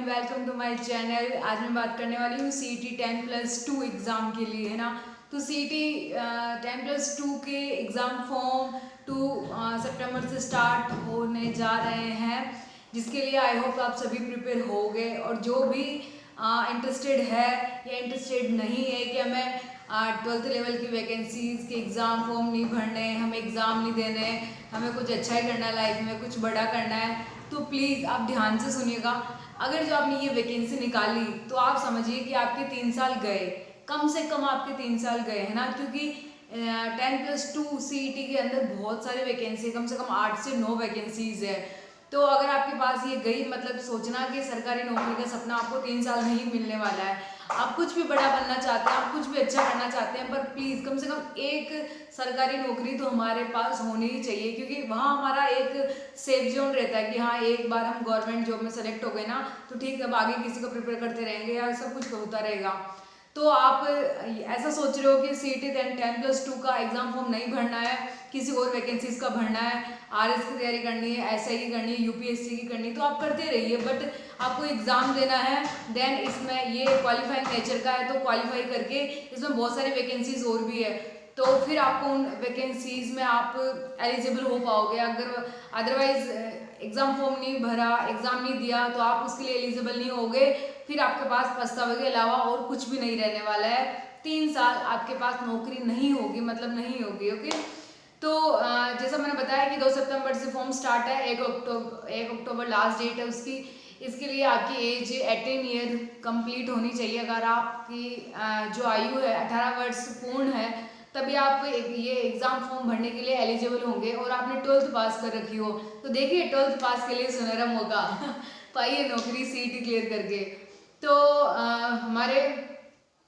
Everyone, welcome to my channel. आज मैं बात करने वाली हूँ CET 10+2 एग्ज़ाम के लिए, है ना। तो CET 10+2 के एग्ज़ाम फॉर्म 2 सितंबर से स्टार्ट होने जा रहे हैं, जिसके लिए आई होप आप सभी प्रिपेयर हो गए। और जो भी इंटरेस्टेड है या इंटरेस्टेड नहीं है कि हमें 12th लेवल की वैकेंसीज़ के एग्ज़ाम फॉर्म नहीं भरने, हमें एग्ज़ाम नहीं देने, हमें कुछ अच्छा ही करना है लाइफ में, कुछ बड़ा करना है, तो प्लीज़ आप ध्यान से सुनिएगा। अगर जो आपने ये वैकेंसी निकाली तो आप समझिए कि आपके 3 साल गए, कम से कम आपके 3 साल गए, है ना। क्योंकि 10+2 CET के अंदर बहुत सारे वैकेंसी, कम से कम 8 से 9 वैकेंसीज है। तो अगर आपके पास ये गई, मतलब सोचना कि सरकारी नौकरी का सपना आपको 3 साल नहीं मिलने वाला है। आप कुछ भी बड़ा बनना चाहते हैं, आप कुछ भी अच्छा करना चाहते हैं, पर प्लीज़ कम से कम एक सरकारी नौकरी तो हमारे पास होनी ही चाहिए, क्योंकि वहाँ हमारा एक सेफ जोन रहता है कि हाँ, एक बार हम गवर्नमेंट जॉब में सेलेक्ट हो गए ना, तो ठीक है, अब आगे किसी को प्रिपेयर करते रहेंगे या सब कुछ होता रहेगा। तो आप ऐसा सोच रहे हो कि CET 10+2 का एग्जाम फॉर्म नहीं भरना है, किसी और वैकेंसीज का भरना है, RS की तैयारी करनी है, SI की करनी है, UPSC की करनी है, तो आप करते रहिए। बट आपको एग्जाम देना है, देन इसमें ये क्वालिफाइंग नेचर का है, तो क्वालिफाई करके इसमें बहुत सारी वैकेंसीज और भी है, तो फिर आपको उन वैकेंसीज में आप एलिजिबल हो पाओगे। अगर अदरवाइज एग्ज़ाम फॉर्म नहीं भरा, एग्ज़ाम नहीं दिया, तो आप उसके लिए एलिजिबल नहीं होगे। फिर आपके पास पछतावे के अलावा और कुछ भी नहीं रहने वाला है। 3 साल आपके पास नौकरी नहीं होगी, मतलब नहीं होगी। ओके, तो जैसा मैंने बताया कि 2 सितंबर से फॉर्म स्टार्ट है, 1 अक्टूबर लास्ट डेट है उसकी। इसके लिए आपकी एज 18 ईयर कंप्लीट होनी चाहिए। अगर आपकी जो आयु है 18 वर्ष पूर्ण है, तभी आप ये एग्ज़ाम फॉर्म भरने के लिए एलिजिबल होंगे और आपने 12th पास कर रखी हो। तो देखिए, 12th पास के लिए सुनहरा मौका पाइए नौकरी CET क्लियर करके। तो हमारे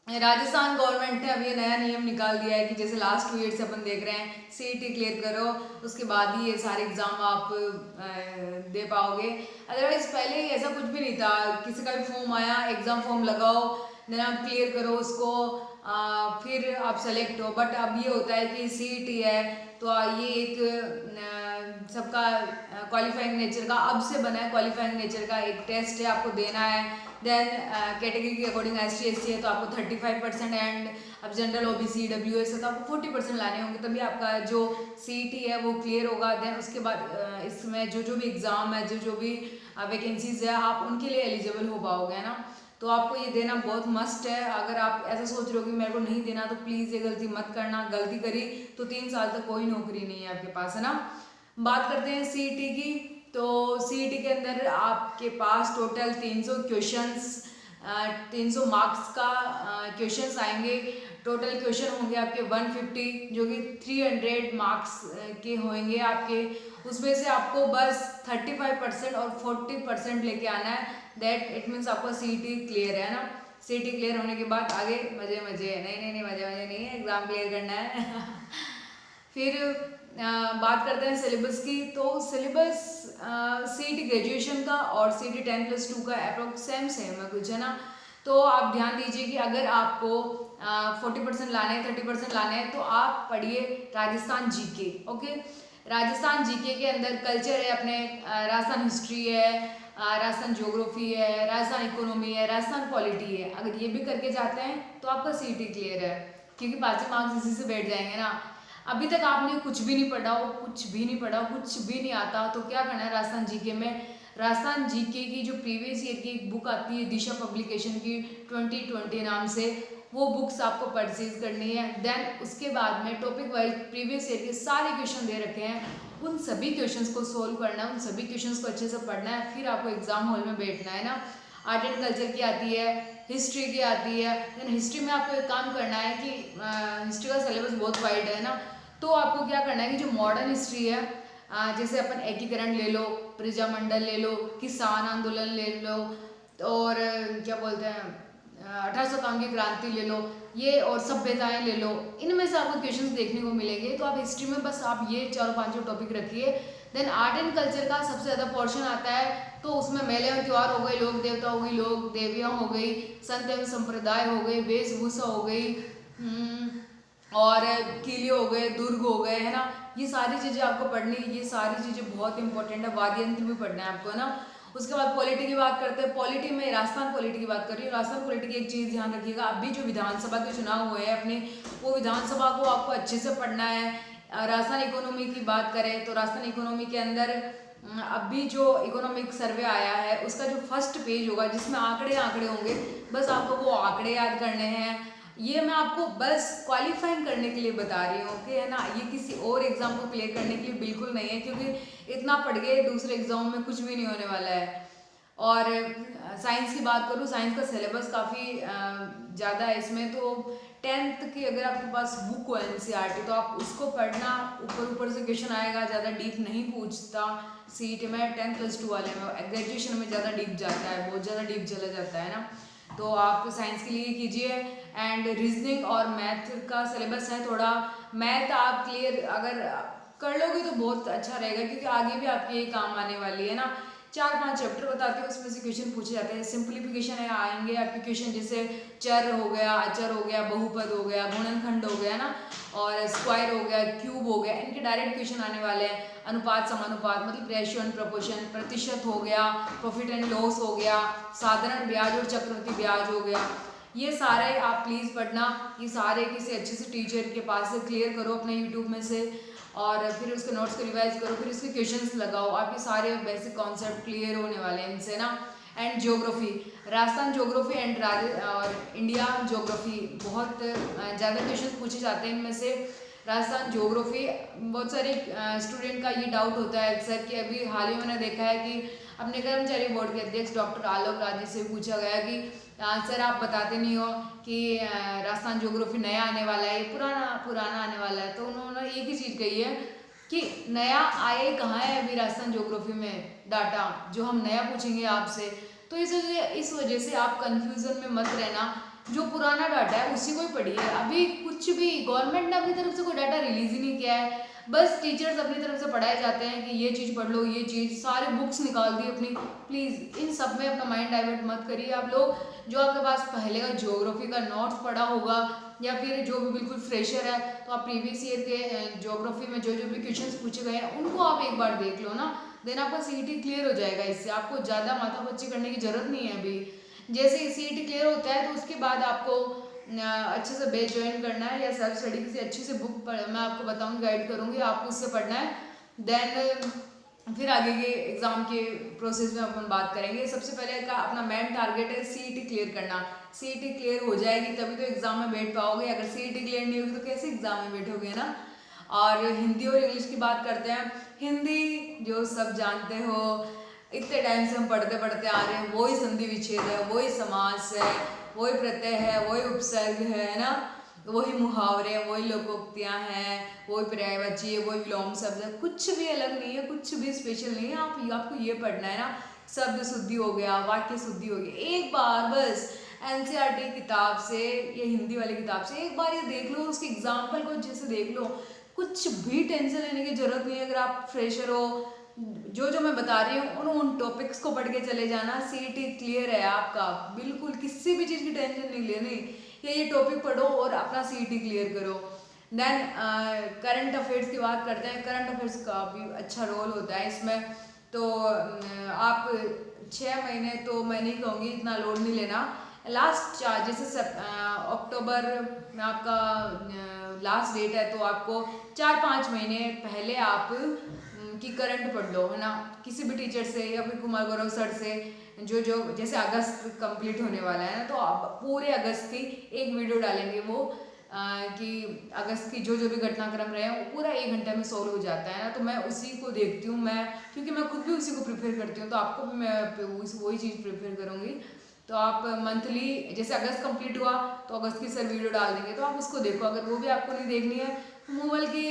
राजस्थान गवर्नमेंट ने अब ये नया नियम निकाल दिया है कि जैसे लास्ट 2 ईयर से अपन देख रहे हैं, CET क्लियर करो, उसके बाद ही ये सारे एग्ज़ाम आप दे पाओगे। अदरवाइज पहले ऐसा कुछ भी नहीं था, किसी का भी फॉर्म आया, एग्ज़ाम फॉर्म लगाओ, देन आप क्लियर करो उसको, फिर आप सेलेक्ट हो। बट अब ये होता है कि CET है, तो ये एक सबका क्वालिफाइंग नेचर का अब से बना है, क्वालिफाइंग नेचर का एक टेस्ट है, आपको देना है। देन कैटेगरी के अकॉर्डिंग ST SC है तो आपको 35%, एंड अब जनरल OBC EWS है तो आपको 40% लाने होंगे, तभी आपका जो CET है वो क्लियर होगा। देन उसके बाद इसमें जो भी एग्ज़ाम है, जो भी वैकेंसीज है, आप उनके लिए एलिजिबल हो पाओगे, है ना। तो आपको ये देना बहुत मस्ट है। अगर आप ऐसा सोच रहे हो कि मेरे को नहीं देना, तो प्लीज़ ये गलती मत करना। गलती करी तो 3 साल तक कोई नौकरी नहीं है आपके पास, है ना। बात करते हैं CET की। तो CET के अंदर आपके पास टोटल 300 क्वेश्चंस, 300 मार्क्स का क्वेश्चंस आएंगे। टोटल क्वेश्चन होंगे आपके 150, जो कि 300 मार्क्स के होंगे आपके। उसमें से आपको बस 35% और 40% लेके आना है। दैट इट मीन्स आपका CET क्लियर है ना। CET क्लियर होने के बाद आगे मजे मजे, नहीं मजे नहीं है, एग्ज़ाम क्लियर करना है फिर बात करते हैं सिलेबस की। तो सिलेबस CET ग्रेजुएशन का और CET 10+2 का अप्रोक्स सेम है कुछ, है ना। तो आप ध्यान दीजिए कि अगर आपको 40% लाने हैं, 30% लाने हैं, तो आप पढ़िए Rajasthan GK। Okay, Rajasthan GK के अंदर कल्चर है अपने, राजस्थान हिस्ट्री है, राजस्थान ज्योग्राफी है, राजस्थान इकोनॉमी है, राजस्थान पॉलिटी है। अगर ये भी करके जाते हैं तो आपका CET क्लियर है, क्योंकि 5 मार्क्स इसी से बैठ जाएंगे ना। अभी तक आपने कुछ भी नहीं पढ़ा हो, कुछ भी नहीं आता, तो क्या करना है राजस्थान GK में। राजस्थान GK की जो प्रीवियस ईयर की एक बुक आती है दिशा पब्लिकेशन की, 2020 नाम से, वो बुक्स आपको परचेज करनी है। देन उसके बाद में टॉपिक वाइज प्रीवियस ईयर के सारे क्वेश्चन दे रखे हैं, उन सभी क्वेश्चंस को सोल्व करना है, उन सभी क्वेश्चंस को अच्छे से पढ़ना है, फिर आपको एग्जाम हॉल में बैठना है ना। आर्ट एंड कल्चर की आती है, हिस्ट्री की आती है। देन हिस्ट्री में आपको एक काम करना है कि हिस्ट्री का सिलेबस बहुत वाइड है ना, तो आपको क्या करना है कि जो मॉडर्न हिस्ट्री है, जैसे अपन एकीकरण ले लो, प्रजामंडल ले लो, किसान आंदोलन ले लो, और क्या बोलते हैं 1851 की क्रांति ले लो, ये और सभ्यताएं ले लो, इनमें से आपको क्वेश्चंस देखने को मिलेंगे। तो आप हिस्ट्री में बस आप ये 4-5 टॉपिक रखिए। देन आर्ट एंड कल्चर का सबसे ज़्यादा पोर्शन आता है, तो उसमें मेले और त्यौहार हो गए, लोक देवता हो गई, लोक देवियाँ हो गई, संत एवं संप्रदाय हो गई, वेशभूषा हो गई, और किले हो गए, दुर्ग हो गए, है ना। ये सारी चीज़ें आपको पढ़नी है, ये सारी चीज़ें बहुत इंपॉर्टेंट है। वाद्य यंत्र भी पढ़ना है आपको, है ना। उसके बाद पॉलिटी की बात करते हैं। पॉलिटी में राजस्थान पॉलिटी की बात कर रही हूँ। राजस्थान पॉलिटी की एक चीज़ ध्यान रखिएगा, अभी जो विधानसभा के चुनाव हुए हैं अपने, वो विधानसभा को आपको अच्छे से पढ़ना है। राजस्थान इकोनॉमी की बात करें तो राजस्थान इकोनॉमी के अंदर अभी जो इकोनॉमिक सर्वे आया है उसका जो फर्स्ट पेज होगा जिसमें आंकड़े आंकड़े होंगे, बस आपको वो आंकड़े याद करने हैं। ये मैं आपको बस क्वालिफाइंग करने के लिए बता रही हूँ कि है ना, ये किसी और एग्जाम को क्लियर करने के लिए बिल्कुल नहीं है, क्योंकि इतना पढ़ के दूसरे एग्जाम में कुछ भी नहीं होने वाला है। और साइंस की बात करूँ, साइंस का सिलेबस काफ़ी ज़्यादा है इसमें। तो 10th की अगर आपके पास बुक हो NCERT तो आप उसको पढ़ना, ऊपर ऊपर से क्वेश्चन आएगा, ज़्यादा डीप नहीं पूछता CET में। 10+2 वाले में ग्रेजुएशन में ज़्यादा डीप जाता है, बहुत ज़्यादा डीप चला जाता है ना। तो आप साइंस के लिए कीजिए। एंड रीजनिंग और मैथ का सिलेबस है थोड़ा, मैथ आप क्लियर अगर कर लोगे तो बहुत अच्छा रहेगा, क्योंकि आगे भी आपके ये काम आने वाली है ना। 4-5 चैप्टर बताते हैं, उसमें से क्वेश्चन पूछे जाते हैं। सिंप्लीफिकेशन है, आएंगे आपके क्वेश्चन, जैसे चर हो गया, अचर हो गया, बहुपद हो गया, गुणनखंड हो गया ना, और स्क्वायर हो गया, क्यूब हो गया, इनके डायरेक्ट क्वेश्चन आने वाले हैं। अनुपात समानुपात मतलब रेशियो एंड प्रोपोर्शन, प्रतिशत हो गया, प्रॉफिट एंड लॉस हो गया, साधारण ब्याज और चक्रवृद्धि ब्याज हो गया। ये सारे आप प्लीज़ पढ़ना, ये सारे किसी अच्छे से टीचर के पास से क्लियर करो अपने यूट्यूब में से, और फिर उसके नोट्स को रिवाइज करो, फिर उसके क्वेश्चंस लगाओ। आपके सारे बेसिक कॉन्सेप्ट क्लियर होने वाले हैं इनसे ना। And geography, Rajasthan geography and और इंडिया ज्योग्राफी, बहुत ज़्यादा क्वेश्चन पूछे जाते हैं इनमें से। राजस्थान ज्योग्राफी, बहुत सारे स्टूडेंट का ये डाउट होता है अक्सर कि अभी हाल ही मैंने देखा है कि अपने कर्मचारी बोर्ड के अध्यक्ष डॉक्टर आलोक राजी से पूछा गया कि सर आप बताते नहीं हो कि राजस्थान ज्योग्राफी नया आने वाला है, पुराना आने वाला है। तो उन्होंने एक ही चीज़ कही है कि नया आया कहाँ है अभी राजस्थान ज्योग्राफी में डाटा जो हम नया पूछेंगे आपसे। तो इस वजह से आप कंफ्यूजन में मत रहना, जो पुराना डाटा है उसी को ही पढ़िए। अभी कुछ भी गवर्नमेंट ने अपनी तरफ से कोई डाटा रिलीज ही नहीं किया है, बस टीचर्स अपनी तरफ से पढ़ाए जाते हैं कि ये चीज़ पढ़ लो, ये चीज़, सारे बुक्स निकाल दी अपनी। प्लीज़ इन सब में अपना माइंड डाइवर्ट मत करिए आप लोग। जो आपके पास पहले का ज्योग्राफी का नोट्स पढ़ा होगा, या फिर जो भी बिल्कुल फ्रेशर है, तो आप प्रीवियस ईयर के ज्योग्राफी में जो जो भी क्वेश्चंस पूछे गए हैं उनको आप एक बार देख लो ना, देन आपका CET क्लियर हो जाएगा। इससे आपको ज़्यादा माथापच्ची करने की जरूरत नहीं है। अभी जैसे CET क्लियर होता है तो उसके बाद आपको अच्छे से बेस ज्वाइन करना है, या सेल्फ स्टडी किसी अच्छी से बुक मैं आपको बताऊंगी, गाइड करूंगी, आपको उससे पढ़ना है। देन फिर आगे के एग्जाम के प्रोसेस में अपन बात करेंगे। सबसे पहले का अपना मेन टारगेट है CET क्लियर करना। CET क्लियर हो जाएगी तभी तो एग्जाम में बैठ पाओगे, अगर CET क्लियर नहीं होगी तो कैसे एग्जाम में बैठोगे ना। और हिंदी और इंग्लिश की बात करते हैं। हिंदी जो सब जानते हो, इतने टाइम से हम पढ़ते पढ़ते आ रहे हैं, वही संधि विच्छेद है, वही समास है, वही प्रत्यय है, वही उपसर्ग है ना, वही मुहावरे, वही लोकोक्तियाँ हैं, वही पर्यायवाची है, वही विलोम शब्द है। कुछ भी अलग नहीं है, कुछ भी स्पेशल नहीं है। आपको ये पढ़ना है ना, शब्द शुद्धि हो गया, वाक्य शुद्धि हो गया। एक बार बस NCERT किताब से, ये हिंदी वाली किताब से एक बार ये देख लो, उसके एग्जाम्पल को जैसे देख लो, कुछ भी टेंशन लेने की जरूरत नहीं है। अगर आप फ्रेशर हो, जो मैं बता रही हूँ उन टॉपिक्स को पढ़ के चले जाना, CET क्लियर है आपका, बिल्कुल किसी भी चीज़ की टेंशन नहीं लेनी। ये टॉपिक पढ़ो और अपना CET क्लियर करो। देन करंट अफेयर्स की बात करते हैं। करंट अफेयर्स का भी अच्छा रोल होता है इसमें। तो आप 6 महीने तो मैं नहीं कहूँगी, इतना लोड नहीं लेना। लास्ट जैसे अक्टूबर में आपका लास्ट डेट है, तो आपको 4-5 महीने पहले आप की करंट पढ़ लो, है ना, किसी भी टीचर से या फिर कुमार गौरव सर से, जो जैसे अगस्त कंप्लीट होने वाला है ना, तो आप पूरे अगस्त की एक वीडियो डालेंगे वो कि अगस्त की जो भी घटनाक्रम रहे हैं वो पूरा 1 घंटे में सॉल्व हो जाता है ना। तो मैं उसी को देखती हूँ, मैं क्योंकि मैं खुद भी उसी को प्रिपेयर करती हूँ, तो आपको भी मैं वही चीज़ प्रिपेयर करूँगी। तो आप मंथली, जैसे अगस्त कंप्लीट हुआ तो अगस्त की सर वीडियो डाल देंगे, तो आप उसको देखो। अगर वो भी आपको नहीं देखनी है, मूवल की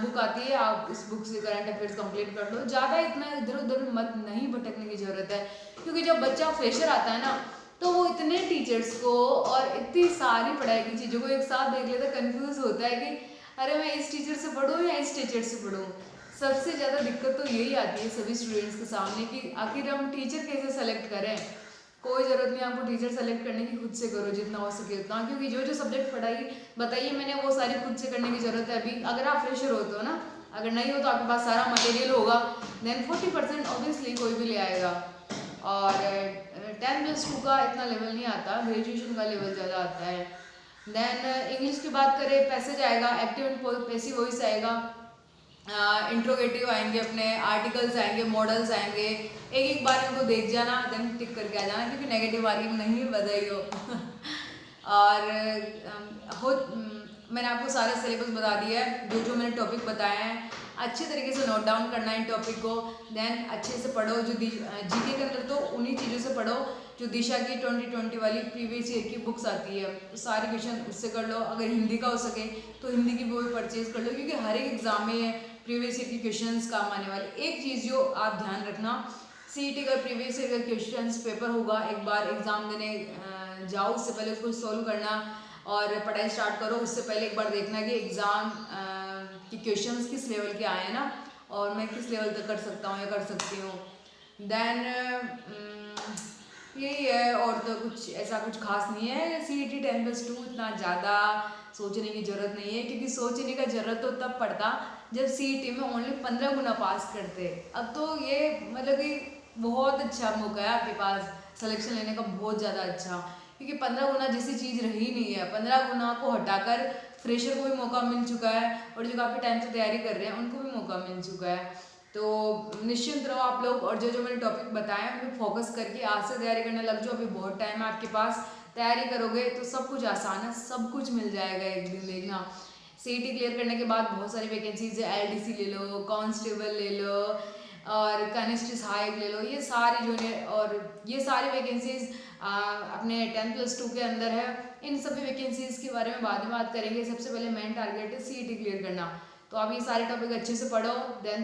बुक आती है, आप उस बुक से करंट अफेयर्स कंप्लीट कर लो। ज़्यादा इतना इधर उधर मत नहीं भटकने की ज़रूरत है, क्योंकि जब बच्चा फ्रेशर आता है ना, तो वो इतने टीचर्स को और इतनी सारी पढ़ाई की चीज़ों को एक साथ देख लेता है, कन्फ्यूज़ होता है कि अरे मैं इस टीचर से पढ़ूँ या इस टीचर से पढ़ूँ। सबसे ज़्यादा दिक्कत तो यही आती है सभी स्टूडेंट्स के सामने कि आखिर हम टीचर कैसे सेलेक्ट करें। कोई ज़रूरत नहीं आपको टीचर सेलेक्ट करने की, खुद से करो जितना हो सके उतना, क्योंकि जो सब्जेक्ट पढ़ाई बताइए मैंने वो सारी खुद से करने की ज़रूरत है। अभी अगर आप फ्रेशर होते हो ना, अगर नहीं हो तो आपके पास सारा मटेरियल होगा, देन 40% ऑब्वियसली कोई भी ले आएगा। और 10+2 का इतना लेवल नहीं आता, ग्रेजुएशन का लेवल ज़्यादा आता है। देन इंग्लिश की बात करें, पैसेज आएगा, एक्टिव एंड पैसिव वॉइस आएगा, इंट्रोगेटिव आएंगे, अपने आर्टिकल्स आएंगे, मॉडल्स आएंगे। एक एक बार इनको देख जाना, देन टिक करके आ जाना, क्योंकि नेगेटिव मार्किंग नहीं बधाई हो। और मैंने आपको सारा सिलेबस बता दिया है, जो जो मैंने टॉपिक बताए हैं अच्छे तरीके से नोट डाउन करना है इन टॉपिक को। देन अच्छे से पढ़ो, जो जीके के अंदर तो उन्हीं चीज़ों से पढ़ो जो दिशा की 2020 वाली प्रीवियस ईयर की बुक्स आती है, तो सारे क्वेश्चन उससे कर लो। अगर हिंदी का हो सके तो हिंदी की भी परचेज कर लो, क्योंकि हर एक एग्जाम में प्रीवियस ईयर की क्वेश्चंस काम आने वाले। एक चीज़ जो आप ध्यान रखना, सीईटी का प्रीवियस ईयर का क्वेश्चंस पेपर होगा, एक बार एग्जाम देने जाओ उससे पहले उसको सोल्व करना और पढ़ाई स्टार्ट करो। उससे पहले एक बार देखना कि एग्ज़ाम कि क्वेश्चंस किस लेवल के आए हैं ना, और मैं किस लेवल तक कर सकता हूँ या कर सकती हूँ। देन यही है, और तो कुछ ऐसा कुछ खास नहीं है। CET 10+2 इतना ज़्यादा सोचने की ज़रूरत नहीं है, क्योंकि सोचने का ज़रूरत तो तब पड़ता जब CET में ओनली 15 गुना पास करते। अब तो ये मतलब कि बहुत अच्छा मौका है आपके पास सिलेक्शन लेने का, बहुत ज़्यादा अच्छा, क्योंकि 15 गुना जैसी चीज़ रही नहीं है। 15 गुना को हटाकर फ्रेशर को भी मौका मिल चुका है, और जो काफ़ी टाइम से तैयारी कर रहे हैं उनको भी मौका मिल चुका है। तो निश्चिंत रहो आप लोग, और जो जो मैंने टॉपिक बताए उन पर फोकस करके आज से तैयारी करने लग जाओ। अभी बहुत टाइम है आपके पास, तैयारी करोगे तो सब कुछ आसान है, सब कुछ मिल जाएगा एक दिन, देखना। CET क्लियर करने के बाद बहुत सारी वैकेंसीज है, LDC ले लो, कांस्टेबल ले लो, और कनिष्ठ सहायक ले लो, ये सारी जूनियर, और ये सारी वैकेंसीज अपने 10+2 के अंदर है। इन सभी वैकेंसीज के बारे में बाद में बात करेंगे। सबसे पहले मेन टारगेट है CET क्लियर करना, तो आप ये सारे टॉपिक अच्छे से पढ़ो। देन